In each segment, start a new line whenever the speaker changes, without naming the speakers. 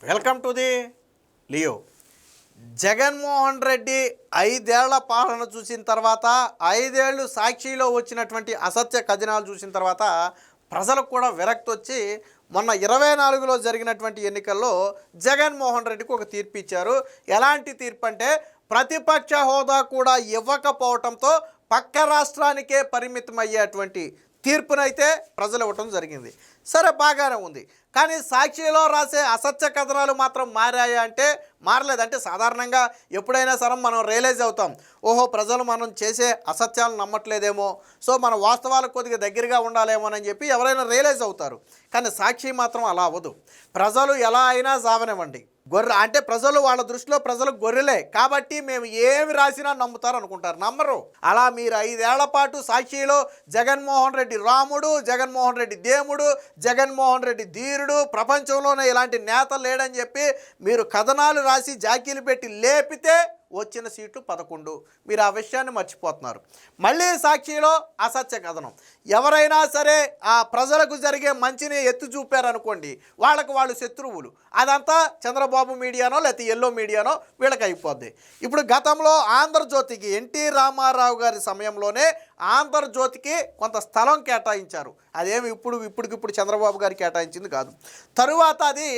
Welcome to the Leo. Jaganmohan Reddy 5 ఏళ్ల పాలన చూసిన తర్వాత 5 ఏళ్ళు సాక్షిలో వచ్చినటువంటి అసత్య కథనాలు చూసిన తర్వాత ప్రజలకు కూడా విరక్తి వచ్చి మొన్న 24లో జరిగినటువంటి ఎన్నికల్లో జగన్మోహన్ రెడ్డికి ఒక తీర్పు ఇచ్చారు. ఎలాంటి తీర్పు అంటే ప్రతిపక్ష హోదా కూడా ఇవ్వకపోవడంతో పక్క రాష్ట్రానికే పరిమితం అయ్యేటువంటి తీర్పునైతే ప్రజలు ఇవ్వటం జరిగింది. సరే, బాగానే ఉంది. కానీ సాక్షిలో రాసే అసత్య కథనాలు మాత్రం మారాయా అంటే మారలేదు. అంటే సాధారణంగా ఎప్పుడైనా సరే మనం రియలైజ్ అవుతాం, ఓహో ప్రజలు మనం చేసే అసత్యాలను నమ్మట్లేదేమో, సో మన వాస్తవాలకు కొద్దిగా దగ్గరగా ఉండాలేమోనని చెప్పి ఎవరైనా రియలైజ్ అవుతారు. కానీ సాక్షి మాత్రం అలా అవ్వదు. ప్రజలు ఎలా అయినా సావనివ్వండి, గొర్రె అంటే ప్రజలు వాళ్ళ దృష్టిలో ప్రజలు గొర్రెలే కాబట్టి మేము ఏమి రాసినా నమ్ముతారు అనుకుంటారు, నమ్మరు. అలా మీరు 5 ఏళ్ల పాటు సాక్షిలో జగన్మోహన్ రెడ్డి రాముడు, జగన్మోహన్ రెడ్డి దేవుడు, జగన్మోహన్ రెడ్డి ధీరుడు, ప్రపంచంలోనే ఇలాంటి నేత లేడని చెప్పి మీరు కథనాలు రాసి జాకీలు పెట్టి లేపితే వచ్చిన సీట్లు 11. మీరు ఆ విషయాన్ని మర్చిపోతున్నారు. మళ్ళీ సాక్షిలో అసత్య కథనం. ఎవరైనా సరే ఆ ప్రజలకు జరిగే మంచిని ఎత్తి చూపారనుకోండి, వాళ్ళు శత్రువులు. అదంతా చంద్రబాబు మీడియానో లేకపోతే ఎల్లో మీడియానో వీళ్ళకి అయిపోద్ది. ఇప్పుడు గతంలో ఆంధ్రజ్యోతికి ఎన్టీ రామారావు గారి సమయంలోనే ఆంధ్రజ్యోతికి కొంత స్థలం కేటాయించారు. అదేమి ఇప్పటికిప్పుడు చంద్రబాబు గారు కేటాయించింది కాదు. తరువాత అది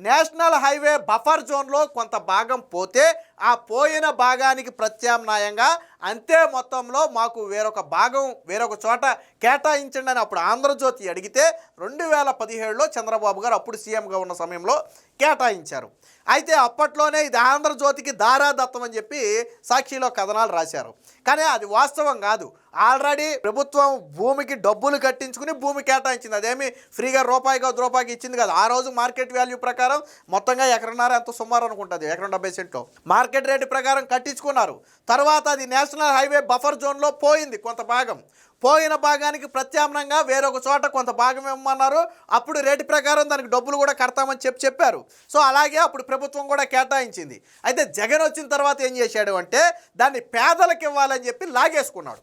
నేషనల్ హైవే బఫర్ జోన్లో కొంత భాగం పోతే ఆ పోయిన భాగానికి ప్రత్యామ్నాయంగా అంతే మొత్తంలో మాకు వేరొక చోట కేటాయించండి అని అప్పుడు ఆంధ్రజ్యోతి అడిగితే 2017లో చంద్రబాబు గారు అప్పుడు సీఎంగా ఉన్న సమయంలో కేటాయించారు. అయితే అప్పట్లోనే ఇది ఆంధ్రజ్యోతికి దారాదత్తం అని చెప్పి సాక్షిలో కథనాలు రాశారు. కానీ అది వాస్తవం కాదు. ఆల్రెడీ ప్రభుత్వం భూమికి డబ్బులు కట్టించుకుని భూమి కేటాయించింది. అదేమి ఫ్రీగా రూపాయికి ఇచ్చింది కాదు. ఆ రోజు మార్కెట్ వాల్యూ ప్రకారం మొత్తంగా ఎకరన్నర ఎంతో సుమారు అనుకుంటుంది, ఎకరం 70 సెంట్లు మార్కెట్ రేటు ప్రకారం కట్టించుకున్నారు. తర్వాత అది నేషనల్ హైవే బఫర్ జోన్లో పోయింది. కొంత భాగం పోయిన భాగానికి ప్రత్యామ్నాయంగా వేరొక చోట కొంత భాగం ఇవ్వమన్నారు. అప్పుడు రేటు ప్రకారం దానికి డబ్బులు కూడా కడతామని చెప్పారు. సో అలాగే అప్పుడు ప్రభుత్వం కూడా కేటాయించింది. అయితే జగన్ వచ్చిన తర్వాత ఏం చేశాడు అంటే దాన్ని పేదలకు ఇవ్వాలని చెప్పి లాగేసుకున్నాడు.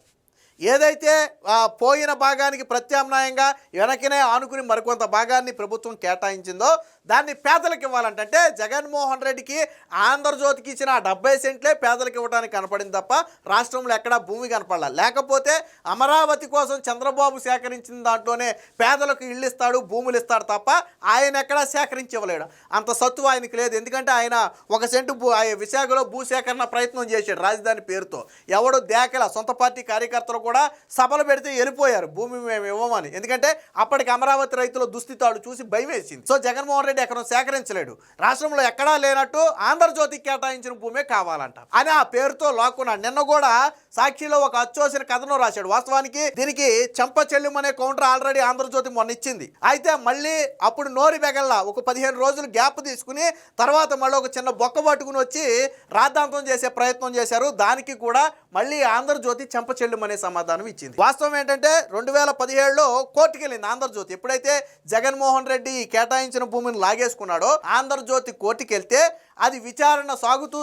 ఏదైతే పోయిన భాగానికి ప్రత్యామ్నాయంగా వెనకనే ఆనుకుని మరికొంత భాగాన్ని ప్రభుత్వం కేటాయించిందో దాన్ని పేదలకు ఇవ్వాలంటే జగన్మోహన్ రెడ్డికి ఆంధ్రజ్యోతికి ఇచ్చిన 70 సెంట్లే పేదలకు ఇవ్వడానికి కనపడింది తప్ప రాష్ట్రంలో ఎక్కడా భూమి కనపడాల. లేకపోతే అమరావతి కోసం చంద్రబాబు సేకరించిన దాంట్లోనే పేదలకు ఇళ్ళు ఇస్తాడు, భూములు ఇస్తాడు తప్ప ఆయన ఎక్కడా సేకరించి ఇవ్వలేడు. అంత సత్తు ఆయనకి లేదు. ఎందుకంటే ఆయన 1 సెంటు విశాఖలో భూసేకరణ ప్రయత్నం చేశాడు రాజధాని పేరుతో. ఎవడు దేకల సొంత పార్టీ కార్యకర్తలు కూడా సభలు పెడితే వెళ్ళిపోయారు భూమి మేము ఇవ్వమని. ఎందుకంటే అప్పటికి అమరావతి రైతుల దుస్థితాడు చూసి భయం వేసింది. సో జగన్మోహన్ రెడ్డి ఎక్కడ సేకరించలేడు. రాష్ట్రంలో ఎక్కడా లేనట్టు ఆంధ్రజ్యోతికి కేటాయించిన భూమే కావాలంట అని ఆ పేరుతో లాక్కున్నాడు. నిన్న కూడా సాక్షిలో ఒక అచ్చోసిన కథను రాశాడు. వాస్తవానికి దీనికి చెంప చెల్లుమనే కౌంటర్ ఆల్రెడీ ఆంధ్రజ్యోతి మొన్న ఇచ్చింది. అయితే మళ్ళీ అప్పుడు నోరి బెగల్లా ఒక 15 రోజులు గ్యాప్ తీసుకుని తర్వాత మళ్ళీ ఒక చిన్న బొక్క పట్టుకుని వచ్చి రాద్ధాంతం చేసే ప్రయత్నం చేశారు. దానికి కూడా మళ్ళీ ఆంధ్రజ్యోతి చెంప చెల్లుమనే సమాధానం ఇచ్చింది. వాస్తవం ఏంటంటే 2017లో కోర్టుకి వెళ్ళింది ఆంధ్రజ్యోతి. ఎప్పుడైతే జగన్మోహన్ రెడ్డి కేటాయించిన భూమిని లాగేసుకున్నాడో ఆంధ్రజ్యోతి కోర్టుకి వెళ్తే అది విచారణ సాగుతూ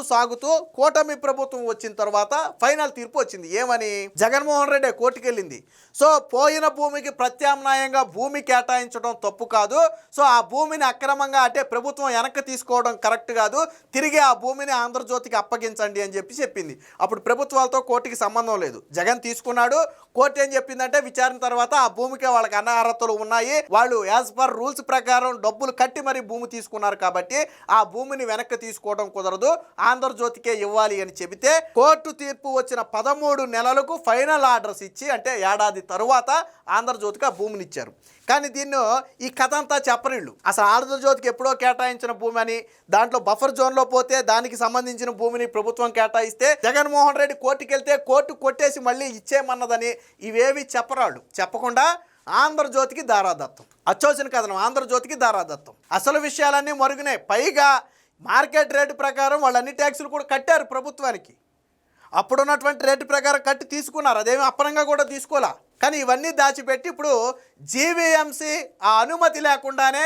కూటమి ప్రభుత్వం వచ్చిన తర్వాత ఫైనల్ తీర్పు వచ్చింది. ఏమని? జగన్మోహన్ రెడ్డి కోర్టుకి వెళ్ళింది. సో పోయిన భూమికి ప్రత్యామ్నాయంగా భూమి కేటాయించడం తప్పు కాదు. సో ఆ భూమిని అక్రమంగా అంటే ప్రభుత్వం వెనక్కి తీసుకోవడం కరెక్ట్ కాదు. తిరిగి ఆ భూమిని ఆంధ్రజ్యోతికి అప్పగించండి అని చెప్పింది. అప్పుడు ప్రభుత్వాలతో కోర్టుకి సంబంధం లేదు. జగన్ తీసుకున్నాడు. కోర్టు ఏం చెప్పిందంటే విచారణ తర్వాత ఆ భూమికి వాళ్ళకి అనర్హతలు ఉన్నాయి, వాళ్ళు యాజ్ పర్ రూల్స్ ప్రకారం డబ్బులు కట్టి మరి భూమి తీసుకున్నారు కాబట్టి ఆ భూమిని వెనక్కి తీసుకోవడం కుదరదు, ఆంధ్రజ్యోతికే ఇవ్వాలి అని చెబితే కోర్టు తీర్పు వచ్చిన 13 నెలలకు ఫైనల్ ఆర్డర్స్ ఇచ్చి అంటే ఏడాది తరువాత ఆంధ్రజ్యోతికి ఆ భూమిని ఇచ్చారు. కానీ ఈ కథ అంతా చెప్పరిళ్ళు. అసలు ఆంధ్రజ్యోతికి ఎప్పుడో కేటాయించిన భూమి అని, దాంట్లో బఫర్ జోన్లో పోతే దానికి సంబంధించిన భూమిని ప్రభుత్వం కేటాయిస్తే జగన్మోహన్ రెడ్డి కోర్టుకి వెళ్తే కోర్టు కొట్టేసి మళ్ళీ ఇచ్చేయమన్నదని ఇవేవి చెప్పరాళ్ళు. చెప్పకుండా ఆంధ్రజ్యోతికి దారాదత్తం, అచ్చోసిన కథనం ఆంధ్రజ్యోతికి దారాదత్తం. అసలు విషయాలన్నీ మరుగునే. పైగా మార్కెట్ రేటు ప్రకారం వాళ్ళు అన్ని ట్యాక్సులు కూడా కట్టారు ప్రభుత్వానికి. అప్పుడున్నటువంటి రేటు ప్రకారం కట్టి తీసుకున్నారు. అదేమి అప్పనంగా కూడా తీసుకోలే. కానీ ఇవన్నీ దాచిపెట్టి ఇప్పుడు జీవీఎంసీ ఆ అనుమతి లేకుండానే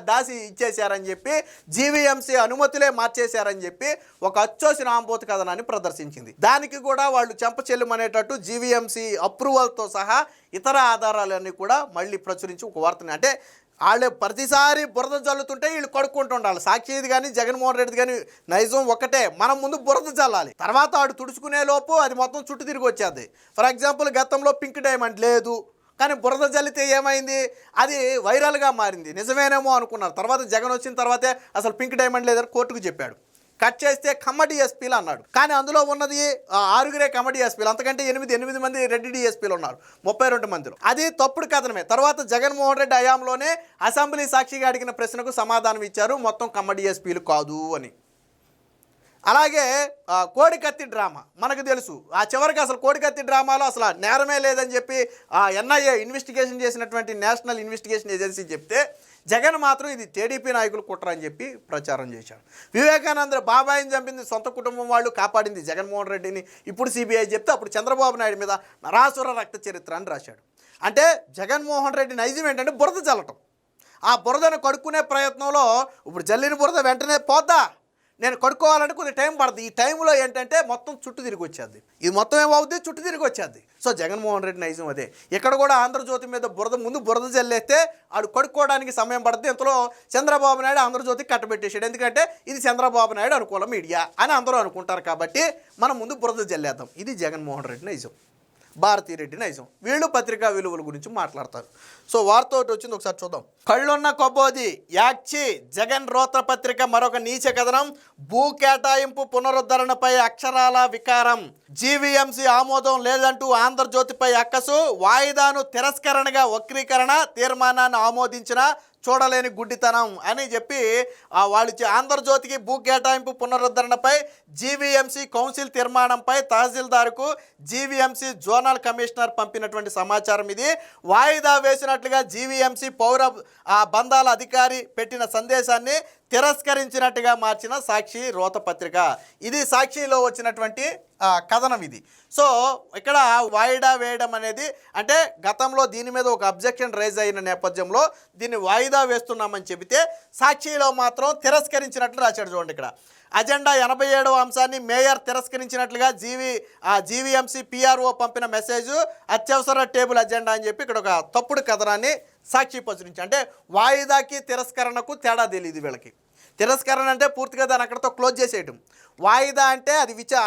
దాచి ఇచ్చేశారని చెప్పి జీవీఎంసీ అనుమతులే మార్చేశారని చెప్పి ఒక అచ్చోసిన ఆంబోతు కథనాన్ని ప్రదర్శించింది. దానికి కూడా వాళ్ళు చెంపచెల్లుమనేటట్టు జీవీఎంసీ అప్రూవల్తో సహా ఇతర ఆధారాలన్నీ కూడా మళ్ళీ ప్రచురించి ఒక వార్తని అంటే వాళ్ళు ప్రతిసారి బురద జల్లుతుంటే వీళ్ళు కడుక్కుంటూ ఉండాలి. సాక్షిది కానీ జగన్మోహన్ రెడ్డి కానీ నైజం ఒకటే, మనం ముందు బురద జల్లాలి, తర్వాత ఆడు తుడుచుకునే లోపు అది మొత్తం చుట్టూ తిరిగి వచ్చేది. ఫర్ ఎగ్జాంపుల్ గతంలో పింక్ డైమండ్ లేదు, కానీ బురద జల్లితే ఏమైంది, అది వైరల్గా మారింది. నిజమేనేమో అనుకున్నారు. తర్వాత జగన్ వచ్చిన తర్వాతే అసలు పింక్ డైమండ్ లేదని కోర్టుకు చెప్పాడు. కట్ చేస్తే కమ్మడి ఎస్పీలు అన్నాడు, కానీ అందులో ఉన్నది 6 కమ్మడి ఎస్పీలు, అంతకంటే 8 మంది రెడ్డి డిఎస్పీలు ఉన్నారు 32 మందిలో. అది తప్పుడు కథనమే. తర్వాత జగన్మోహన్ రెడ్డి హయాంలోనే అసెంబ్లీ సాక్షిగా అడిగిన ప్రశ్నకు సమాధానం ఇచ్చారు, మొత్తం కమ్మడి ఎస్పీలు కాదు అని. అలాగే కోడికత్తి డ్రామా మనకు తెలుసు. ఆ చివరికి అసలు కోడికత్తి డ్రామాలో అసలు నేరమే లేదని చెప్పి ఎన్ఐఏ ఇన్వెస్టిగేషన్ చేసినటువంటి నేషనల్ ఇన్వెస్టిగేషన్ ఏజెన్సీ చెప్తే జగన్ మాత్రం ఇది టీడీపీ నాయకులు కుట్ర అని చెప్పి ప్రచారం చేశాడు. వివేకానంద బాబాయిని చంపింది సొంత కుటుంబం వాళ్ళు, కాపాడింది జగన్మోహన్ రెడ్డిని. ఇప్పుడు సిబిఐ చెప్తే అప్పుడు చంద్రబాబు నాయుడు మీద నరాసుర రక్త చరిత్ర అని రాశాడు. అంటే జగన్మోహన్ రెడ్డి నైజం ఏంటంటే బురద చల్లటం. ఆ బురదను కడుక్కునే ప్రయత్నంలో ఇప్పుడు జల్లిన బురద వెంటనే పోద్దా, నేను కడుక్కోవాలంటే కొంచెం టైం పడుతుంది. ఈ టైంలో ఏంటంటే మొత్తం చుట్టూ తిరిగి వచ్చేది, ఇది మొత్తం ఏమవుద్ది, చుట్టూ తిరిగి వచ్చేది. సో జగన్మోహన్ రెడ్డి నైజం అదే. ఇక్కడ కూడా ఆంధ్రజ్యోతి మీద ముందు బురద జల్లేస్తే ఆడు కడుక్కోవడానికి సమయం పడుతుంది. ఇంతలో చంద్రబాబు నాయుడు ఆంధ్రజ్యోతికి కట్టబెట్టేసాడు. ఎందుకంటే ఇది చంద్రబాబు నాయుడు అనుకూల మీడియా అని అందరూ అనుకుంటారు కాబట్టి మనం ముందు బురద జల్లేద్దాం. ఇది జగన్మోహన్ రెడ్డి నైజం, భారతీరెడ్డి నైజం. వీళ్ళు పత్రికా విలువల గురించి మాట్లాడతారు. సో వార్త ఒకటి వచ్చింది, ఒకసారి చూద్దాం. కళ్ళున్న కొబ్బోది యాక్చి జగన్ రోత పత్రిక మరొక నీచ కథనం. భూ కేటాయింపు పునరుద్ధరణపై అక్షరాల వికారం. జీవీఎంసీ ఆమోదం లేదంటూ ఆంధ్రజ్యోతిపై అక్కసు. వాయిదాను తిరస్కరణగా వక్రీకరణ. తీర్మానాన్ని ఆమోదించిన చూడలేని గుడ్డితనం అని చెప్పి వాళ్ళు ఆంధ్రజ్యోతికి భూ కేటాయింపు పునరుద్ధరణపై జీవీఎంసీ కౌన్సిల్ తీర్మానంపై తహసీల్దార్కు జీవీఎంసీ జోనల్ కమిషనర్ పంపినటువంటి సమాచారం ఇది. వాయిదా వేసినట్లుగా జీవీఎంసీ పౌర బంధాల అధికారి పెట్టిన సందేశాన్ని తిరస్కరించినట్టుగా మార్చిన సాక్షి రోత పత్రిక. ఇది సాక్షిలో వచ్చినటువంటి కథనం ఇది. సో ఇక్కడ వాయిదా వేయడం అనేది అంటే గతంలో దీని మీద ఒక అబ్జెక్షన్ రైజ్ అయిన నేపథ్యంలో దీన్ని వాయిదా వేస్తున్నామని చెబితే సాక్షిలో మాత్రం తిరస్కరించినట్లు రాశాడు. చూడండి ఇక్కడ అజెండా 87వ అంశాన్ని మేయర్ తిరస్కరించినట్లుగా జీవీఎంసీ పిఆర్ఓ పంపిన మెసేజ్ అత్యవసర టేబుల్ అజెండా అని చెప్పి ఇక్కడ ఒక తప్పుడు కథనాన్ని సాక్షి ప్రచురించి. అంటే వాయిదాకి తిరస్కరణకు తేడా తెలియదు వీళ్ళకి. తిరస్కరణ అంటే పూర్తిగా దాన్ని అక్కడితో క్లోజ్ చేసేయటం, వాయిదా అంటే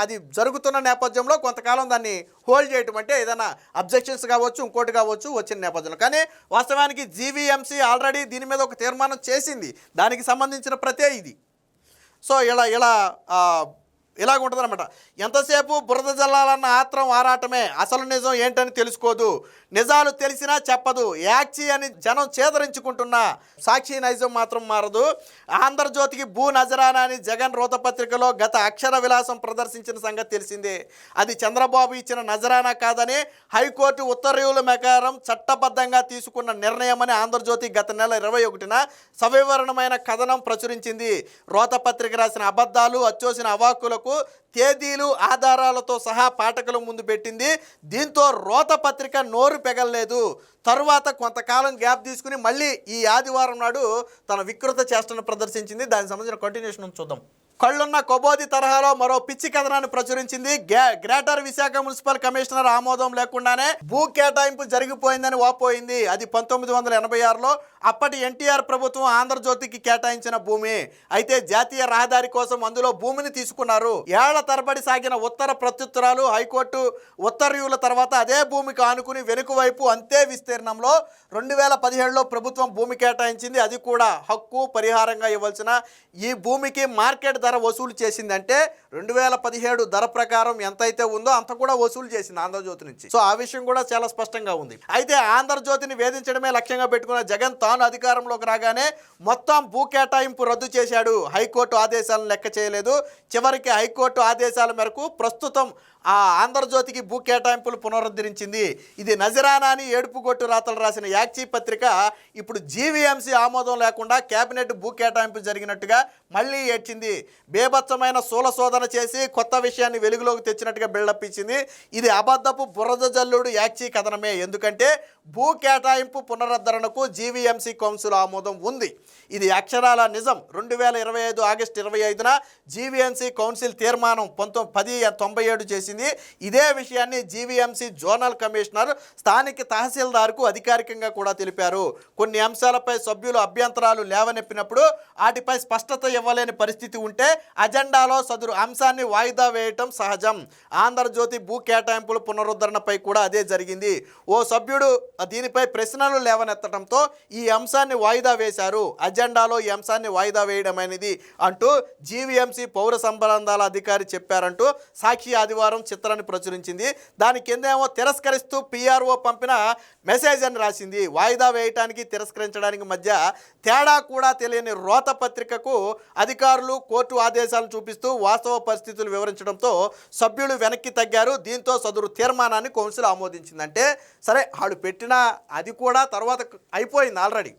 అది జరుగుతున్న నేపథ్యంలో కొంతకాలం దాన్ని హోల్డ్ చేయటం, అంటే ఏదైనా అబ్జెక్షన్స్ కావచ్చు ఇంకోటి కావచ్చు వచ్చిన నేపథ్యంలో. కానీ వాస్తవానికి జీవీఎంసీ ఆల్రెడీ దీని మీద ఒక తీర్మానం చేసింది, దానికి సంబంధించిన ప్రతే ఇది. సో ఇలాగ ఉంటుంది అనమాట. ఎంతసేపు బురద జల్లాలన్న ఆత్రం ఆరాటమే, అసలు నిజం ఏంటని తెలుసుకోదు, నిజాలు తెలిసినా చెప్పదు. యాక్చి అని జనం చేదరించుకుంటున్నా సాక్షి నైజం మాత్రం మారదు. ఆంధ్రజ్యోతికి భూ నజరానా అని జగన్ రోతపత్రికలో గత అక్షర విలాసం ప్రదర్శించిన సంగతి తెలిసిందే. అది చంద్రబాబు ఇచ్చిన నజరానా కాదని హైకోర్టు ఉత్తర్వుల ప్రకారం చట్టబద్ధంగా తీసుకున్న నిర్ణయమని ఆంధ్రజ్యోతి గత నెల 21న సవివరణమైన కథనం ప్రచురించింది. రోతపత్రిక రాసిన అబద్ధాలు, అచ్చోసిన అవాక్కులకు తేదీలు ఆధారాలతో సహా పాఠకుల ముందు పెట్టింది. దీంతో రోత పత్రిక నోరు పెగల్లేదు. తరువాత కొంతకాలం గ్యాప్ తీసుకుని మళ్ళీ ఈ ఆదివారం నాడు తన వికృత చేష్టను ప్రదర్శించింది. దానికి సంబంధించిన కంటిన్యూషన్ చూద్దాం. కళ్ళున్న కొబోది తరహాలో మరో పిచ్చి కథనాన్ని ప్రచురించింది. గ్రేటర్ విశాఖ మున్సిపల్ కమిషనర్ ఆమోదం లేకుండానే భూ కేటాయింపు జరిగిపోయిందని వాపోయింది. అది 1986లో అప్పటి ఎన్టీఆర్ ప్రభుత్వం ఆంధ్రజ్యోతికి కేటాయించిన భూమి. అయితే జాతీయ రహదారి కోసం అందులో భూమిని తీసుకున్నారు. ఏళ్ల తరబడి సాగిన ఉత్తర ప్రత్యుత్తరాలు, హైకోర్టు ఉత్తర్వుల తర్వాత అదే భూమికి ఆనుకుని వెనుక వైపు అంతే విస్తీర్ణంలో 2017లో ప్రభుత్వం భూమి కేటాయించింది. అది కూడా హక్కు పరిహారంగా ఇవ్వాల్సిన ఈ భూమికి మార్కెట్ ధర వసూలు చేసిందంటే 2017 ధర ప్రకారం ఎంతైతే ఉందో అంత కూడా వసూలు చేసింది ఆంధ్రజ్యోతి నుంచి. సో ఆ విషయం కూడా చాలా స్పష్టంగా ఉంది. అయితే ఆంధ్రజ్యోతిని వేధించడమే లక్ష్యంగా పెట్టుకున్న జగన్ తాను అధికారంలోకి రాగానే మొత్తం భూ కేటాయింపు రద్దు చేశాడు. హైకోర్టు ఆదేశాలను లెక్క చేయలేదు. చివరికి హైకోర్టు ఆదేశాల మేరకు ప్రస్తుతం ఆంధ్రజ్యోతికి భూ కేటాయింపులు పునరుద్ధరించింది. ఇది నజరానా అని ఏడుపుగొట్టు రాతలు రాసిన యాక్చి పత్రిక ఇప్పుడు జీవీఎంసీ ఆమోదం లేకుండా కేబినెట్ భూ కేటాయింపు జరిగినట్టుగా మళ్ళీ ఏడ్చింది. బేభత్సమైన శూలశోధన చేసి కొత్త విషయాన్ని వెలుగులోకి తెచ్చినట్టుగా బిల్డప్ ఇచ్చింది. ఇది అబద్ధపు బురద జల్లుడు యాక్చీ కథనమే. ఎందుకంటే భూ కేటాయింపు పునరుద్ధరణకు జీవీఎంసీ కౌన్సిల్ ఆమోదం ఉంది. ఇది అక్షరాల నిజం. 2025 ఆగస్టు 25న జీవీఎంసీ కౌన్సిల్ తీర్మానం 1097 చేసింది. ఇదే విషయాన్ని జీవీఎంసీ జోనల్ కమిషనర్ స్థానిక తహసీల్దార్కు అధికారికంగా కూడా తెలిపారు. కొన్ని అంశాలపై సభ్యులు అభ్యంతరాలు లేవనెప్పినప్పుడు వాటిపై స్పష్టత ఇవ్వలేని పరిస్థితి ఉంటే అజెండాలో సదరు అంశాన్ని వాయిదా వేయటం సహజం. ఆంధ్రజ్యోతి భూ కేటాయింపుల పునరుద్ధరణపై కూడా అదే జరిగింది. ఓ సభ్యుడు దీనిపై ప్రశ్నలు లేవనెత్తడంతో ఈ అంశాన్ని వాయిదా వేశారు. అజెండాలో ఈ అంశాన్ని వాయిదా వేయడం అనేది అంటూ జీవీఎంసీ పౌర సంబంధాల అధికారి చెప్పారంటూ సాక్షి ఆదివారం చిత్రాన్ని ప్రచురించింది. దాని కిందేమో తిరస్కరిస్తూ పిఆర్ఓ పంపిన మెసేజ్ అని రాసింది. వాయిదా వేయటానికి తిరస్కరించడానికి మధ్య తేడా కూడా తెలియని రోత పత్రికకు అధికారులు కోర్టు ఆదేశాలను చూపిస్తూ వాస్తవ పరిస్థితులు వివరించడంతో సభ్యులు వెనక్కి తగ్గారు. దీంతో సదరు తీర్మానాన్ని కౌన్సిల్ ఆమోదించిందంటే సరే, వాళ్ళు పెట్టిన అది కూడా తర్వాత అయిపోయింది ఆల్రెడీ.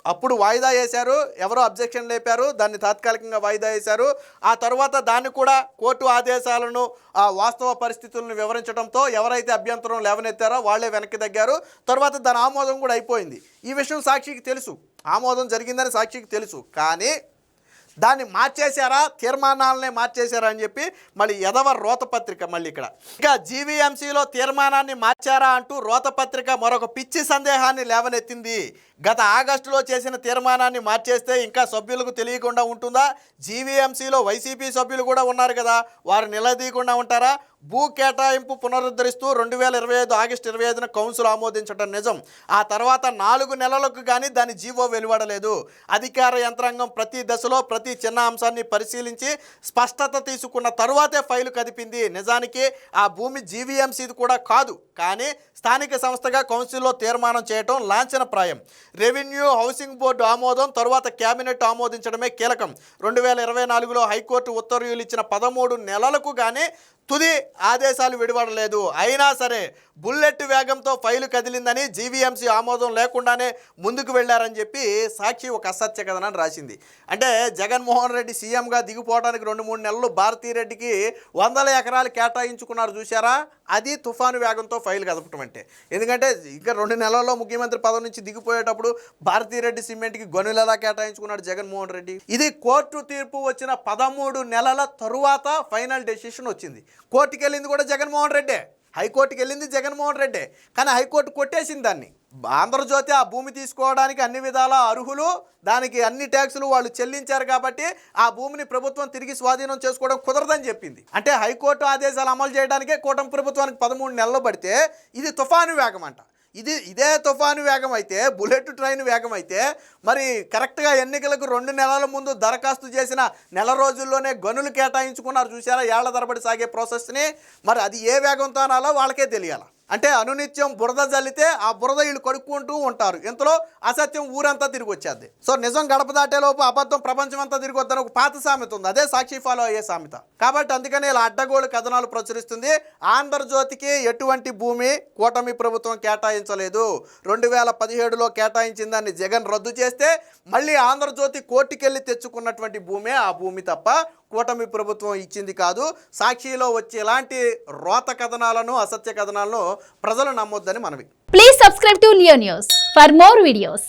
అప్పుడు వాయిదా వేశారు, ఎవరో అబ్జెక్షన్ లేపారు, దాన్ని తాత్కాలికంగా వాయిదా వేశారు. ఆ తర్వాత దాన్ని కూడా కోర్టు ఆదేశాలను ఆ వాస్తవ పరిస్థితులను వివరించడంతో ఎవరైతే అభ్యంతరం లేవనెత్తారో వాళ్ళే వెనక్కి తగ్గారు. తర్వాత దాని ఆమోదం కూడా అయిపోయింది. ఈ విషయం సాక్షికి తెలుసు, ఆమోదం జరిగిందని సాక్షికి తెలుసు. కానీ దాన్ని మార్చేశారా, తీర్మానాలనే మార్చేశారా అని చెప్పి మళ్ళీ ఎదవ రోతపత్రిక మళ్ళీ ఇక్కడ ఇక జీవీఎంసీలో తీర్మానాన్ని మార్చారా అంటూ రోతపత్రిక మరొక పిచ్చి సందేహాన్ని లేవనెత్తింది. గత ఆగస్టులో చేసిన తీర్మానాన్ని మార్చేస్తే ఇంకా సభ్యులకు తెలియకుండా ఉంటుందా? జీవీఎంసీలో వైసీపీ సభ్యులు కూడా ఉన్నారు కదా, వారు నిలదీయకుండా ఉంటారా? భూ కేటాయింపు పునరుద్ధరిస్తూ 2025 ఆగస్టు 25న కౌన్సిల్ ఆమోదించడం నిజం. ఆ తర్వాత 4 నెలలకు కానీ దాని జీవో వెలువడలేదు. అధికార యంత్రాంగం ప్రతి దశలో ప్రతి చిన్న అంశాన్ని పరిశీలించి స్పష్టత తీసుకున్న తరువాతే ఫైలు కదిపింది. నిజానికి ఆ భూమి జీవీఎంసీది కూడా కాదు, కానీ స్థానిక సంస్థగా కౌన్సిల్లో తీర్మానం చేయడం లాంఛనప్రాయం. రెవెన్యూ హౌసింగ్ బోర్డు ఆమోదం, తరువాత క్యాబినెట్ ఆమోదించడమే కీలకం. 2024లో హైకోర్టు ఉత్తర్వులు ఇచ్చిన 13 నెలలకు కానీ తుది ఆదేశాలు విడువడలేదు. అయినా సరే బుల్లెట్ వేగంతో ఫైలు కదిలిందని జీవీఎంసీ ఆమోదం లేకుండానే ముందుకు వెళ్లారని చెప్పి సాక్షి ఒక అసత్య కథనాన్ని రాసింది. అంటే జగన్మోహన్ రెడ్డి సీఎంగా దిగిపోవడానికి 2-3 నెలలు భారతీరెడ్డికి 100 ఎకరాలు కేటాయించుకున్నారు చూశారా? అది తుఫాను వేగంతో ఫైలు కదపటం అంటే. ఎందుకంటే ఇంకా 2 నెలల్లో ముఖ్యమంత్రి పదవి నుంచి దిగిపోయేటప్పుడు భారతీరెడ్డి సిమెంట్కి గనులు ఎలా కేటాయించుకున్నాడు జగన్మోహన్ రెడ్డి? ఇది కోర్టు తీర్పు వచ్చిన 13 నెలల తరువాత ఫైనల్ డెసిషన్ వచ్చింది. కోర్టుకి వెళ్ళింది కూడా జగన్మోహన్ రెడ్డే, హైకోర్టుకి వెళ్ళింది జగన్మోహన్ రెడ్డే. కానీ హైకోర్టు కొట్టేసింది దాన్ని. ఆంధ్రజ్యోతి ఆ భూమి తీసుకోవడానికి అన్ని విధాల అర్హులు, దానికి అన్ని ట్యాక్సులు వాళ్ళు చెల్లించారు కాబట్టి ఆ భూమిని ప్రభుత్వం తిరిగి స్వాధీనం చేసుకోవడం కుదరదని చెప్పింది. అంటే హైకోర్టు ఆదేశాలు అమలు చేయడానికే కూటమి ప్రభుత్వానికి 13 నెలలు పడితే ఇది తుఫాను వేగం అంట. ఇదే తుఫాను వేగం అయితే, బుల్లెట్ ట్రైన్ వేగం అయితే మరి కరెక్ట్గా ఎన్నికలకు 2 నెలల ముందు దరఖాస్తు చేసిన నెల రోజుల్లోనే గనులు కేటాయించుకున్నారు చూసారా? ఏళ్ల తరబడి సాగే ప్రాసెస్ని. మరి అది ఏ వేగంతో అనాలో వాళ్ళకే తెలియాలి. అంటే అనునిత్యం బురద జల్లితే ఆ బురద వీళ్ళు కడుక్కుంటూ ఉంటారు. ఇంతలో అసత్యం ఊరంతా తిరిగి వచ్చేది. సో నిజం గడప దాటేలోపు అబద్ధం ప్రపంచం అంతా తిరిగి వద్దని ఒక పాత సామెత ఉంది, అదే సాక్షి ఫాలో అయ్యే సామెత. కాబట్టి అందుకనే ఇలా అడ్డగోలు కథనాలు ప్రచురిస్తుంది. ఆంధ్రజ్యోతికి ఎటువంటి భూమి కూటమి ప్రభుత్వం కేటాయించలేదు. 2017లో కేటాయించిన దాన్ని జగన్ రద్దు చేస్తే మళ్ళీ ఆంధ్రజ్యోతి కోర్టుకెళ్ళి తెచ్చుకున్నటువంటి భూమే ఆ భూమి తప్ప కూటమి ప్రభుత్వం ఇచ్చింది కాదు. సాక్షిలో వచ్చే ఇలాంటి రోత కథనాలను, అసత్య కథనాలను ప్రజలు నమ్మొద్దని మనవి.
Please subscribe to Leo news for more videos.